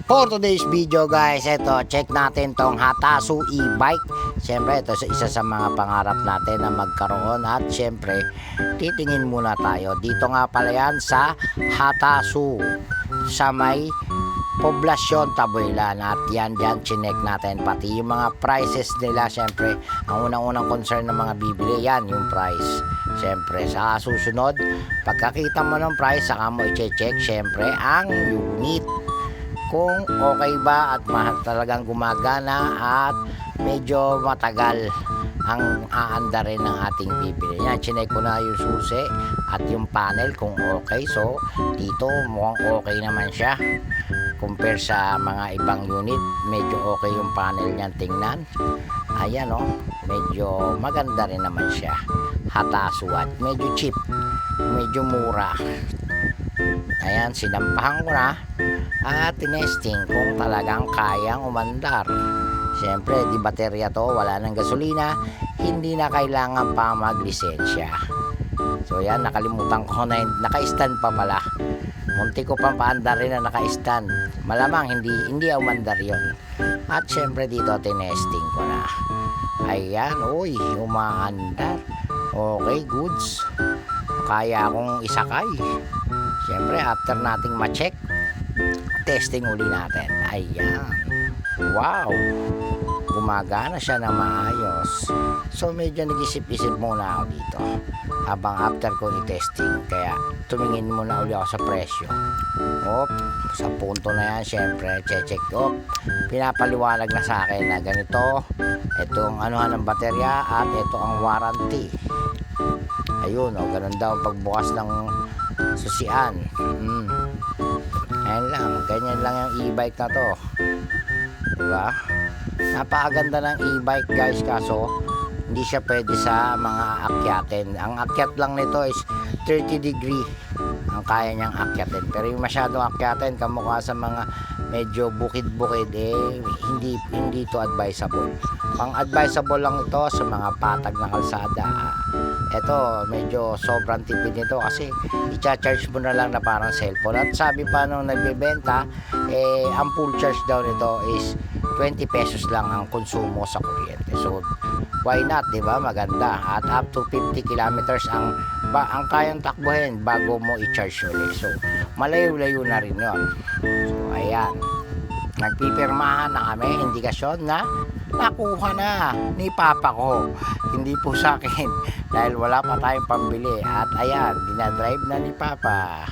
For today's video guys, ito, check natin tong Hatasu e-bike. Siyempre, ito isa sa mga pangarap natin na magkaroon at siyempre, titingin muna tayo. Dito nga pala yan sa Hatasu, sa may Poblasyon Taboylan. At yan, chinek natin. Pati yung mga prices nila, siyempre, ang unang-unang concern ng mga bibili, yan, yung price. Siyempre, sa susunod, pagkakita mo ng price, saka mo i-check, siyempre, ang unit. Kung okay ba at talagang gumagana at medyo matagal ang aanda rin ng ating bibili. Yan, chinek ko na yung susi at yung panel kung okay. So, dito mukhang okay naman siya. Compare sa mga ibang unit, medyo okay yung panel niyan tingnan. Ayan o, medyo maganda rin naman siya. Hatasu at medyo cheap, medyo mura. Ayan, sinampahan ko na at tinesting kung talagang kayang umandar. Siyempre, di baterya to, wala nang gasolina, hindi na kailangan pa maglisensya. So yan, nakalimutan ko na, naka-stand pa pala. Munti ko pang paandar rin na naka-stand. Malamang hindi umandar yon. At siyempre dito tinesting ko na. Ayan, uy, umaandar. Okay, goods. Kaya akong isakay. Siyempre, after nating ma-check, testing uli natin. Ayan. Wow. Gumagana siya na maayos. So, medyo nag-isip-isip muna ako dito. Habang after ko i-testing. Kaya, tumingin muna uli ako sa presyo. Op, sa punto na yan, siyempre, check. Op, pinapaliwanag na sa akin na ganito. Itong anuhan ng baterya at ito ang warranty. Ayun, o, ganun daw ang pagbukas ng susian. Ayan lang, ganyan lang yung e-bike na to, diba? Napakaganda ng e-bike guys, kaso hindi siya pwede sa mga akyatin. Ang akyat lang nito is 30 degree ang kaya niyang akyatin, pero yung masyadong akyatin kamukha sa mga medyo bukid-bukid, hindi to advisable. Ang advisable lang ito sa mga patag na kalsada. Ito, medyo sobrang tipid nito kasi i-charge mo na lang na parang cellphone. At sabi pa nung nagbebenta, ang full charge daw nito is 20 pesos lang ang konsumo sa kuryente. So, why not, di ba? Maganda. At up to 50 kilometers ang kayang takbuhin bago mo i-charge ulit. So, malayo-layo na rin yun. So, ayan. Nagpipirmahan na kami, indikasyon na nakuha na ni Papa ko. Hindi po sa akin dahil wala pa tayong pambili. At ayan, dinadrive na ni Papa.